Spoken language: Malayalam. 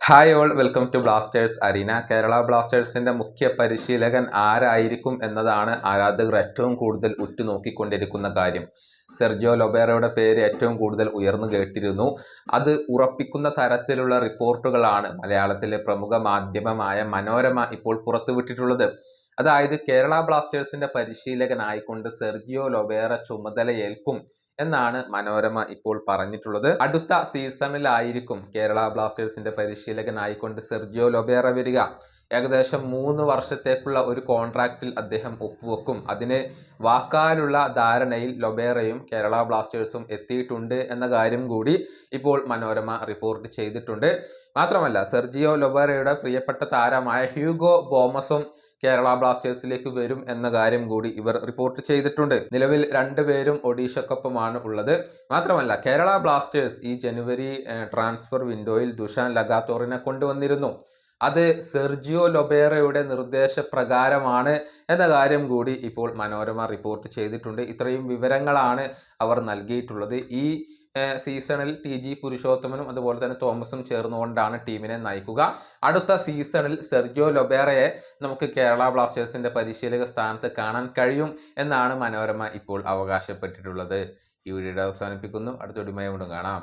Hi all, welcome to Blasters Arena. Kerala ബ്ലാസ്റ്റേഴ്സിന്റെ മുഖ്യ പരിശീലകൻ ആരായിരിക്കും എന്നതാണ് ആരാധകർ ഏറ്റവും കൂടുതൽ ഉറ്റുനോക്കിക്കൊണ്ടിരിക്കുന്ന കാര്യം. സെർജിയോ ലൊബേറയുടെ പേര് ഏറ്റവും കൂടുതൽ ഉയർന്നു കേട്ടിരുന്നു. അത് ഉറപ്പിക്കുന്ന തരത്തിലുള്ള റിപ്പോർട്ടുകളാണ് മലയാളത്തിലെ പ്രമുഖ മാധ്യമമായ മനോരമ ഇപ്പോൾ പുറത്തുവിട്ടിട്ടുള്ളത്. അതായത് കേരള ബ്ലാസ്റ്റേഴ്സിന്റെ പരിശീലകനായിക്കൊണ്ട് സെർജിയോ ലൊബേറ ചുമതലയേൽക്കും എന്നാണ് മനോരമ ഇപ്പോൾ പറഞ്ഞിട്ടുള്ളത്. അടുത്ത സീസണിലായിരിക്കും കേരള ബ്ലാസ്റ്റേഴ്സിന്റെ പരിശീലകനായിക്കൊണ്ട് സെർജിയോ ലൊബേറ വരിക. ഏകദേശം 3 വർഷത്തേക്കുള്ള ഒരു കോൺട്രാക്റ്റിൽ അദ്ദേഹം ഒപ്പുവെക്കും. അതിന് വാക്കാലുള്ള ധാരണയിൽ ലൊബേറയും കേരള ബ്ലാസ്റ്റേഴ്സും എത്തിയിട്ടുണ്ട് എന്ന കാര്യം കൂടി ഇപ്പോൾ മനോരമ റിപ്പോർട്ട് ചെയ്തിട്ടുണ്ട്. മാത്രമല്ല, സെർജിയോ ലൊബേറയുടെ പ്രിയപ്പെട്ട താരമായ ഹ്യൂഗോ ബോമസും കേരള ബ്ലാസ്റ്റേഴ്സിലേക്ക് വരും എന്ന കാര്യം കൂടി ഇവർ റിപ്പോർട്ട് ചെയ്തിട്ടുണ്ട്. നിലവിൽ 2 പേരും ഒഡീഷക്കൊപ്പമാണ് ഉള്ളത്. മാത്രമല്ല, കേരള ബ്ലാസ്റ്റേഴ്സ് ഈ ജനുവരി ട്രാൻസ്ഫർ വിൻഡോയിൽ ദുഷാൻ ലഗാത്തോറിനെ കൊണ്ടുവന്നിരുന്നു. അത് സെർജിയോ ലൊബേറയുടെ നിർദ്ദേശപ്രകാരമാണ് എന്ന കാര്യം കൂടി ഇപ്പോൾ മനോരമ റിപ്പോർട്ട് ചെയ്തിട്ടുണ്ട്. ഇത്രയും വിവരങ്ങളാണ് അവർ നൽകിയിട്ടുള്ളത്. ഈ സീസണിൽ TG പുരുഷോത്തമനും അതുപോലെ തന്നെ തോമസും ചേർന്നുകൊണ്ടാണ് ടീമിനെ നയിക്കുക. അടുത്ത സീസണിൽ സെർജിയോ ലൊബേറയെ നമുക്ക് കേരള ബ്ലാസ്റ്റേഴ്സിന്റെ പരിശീലക സ്ഥാനത്ത് കാണാൻ കഴിയും എന്നാണ് മനോരമ ഇപ്പോൾ അവകാശപ്പെട്ടിട്ടുള്ളത്. ഈ വീഡിയോ അവസാനിപ്പിക്കുന്നു. അടുത്ത വീഡിയോയുമായി വീണ്ടും കാണാം.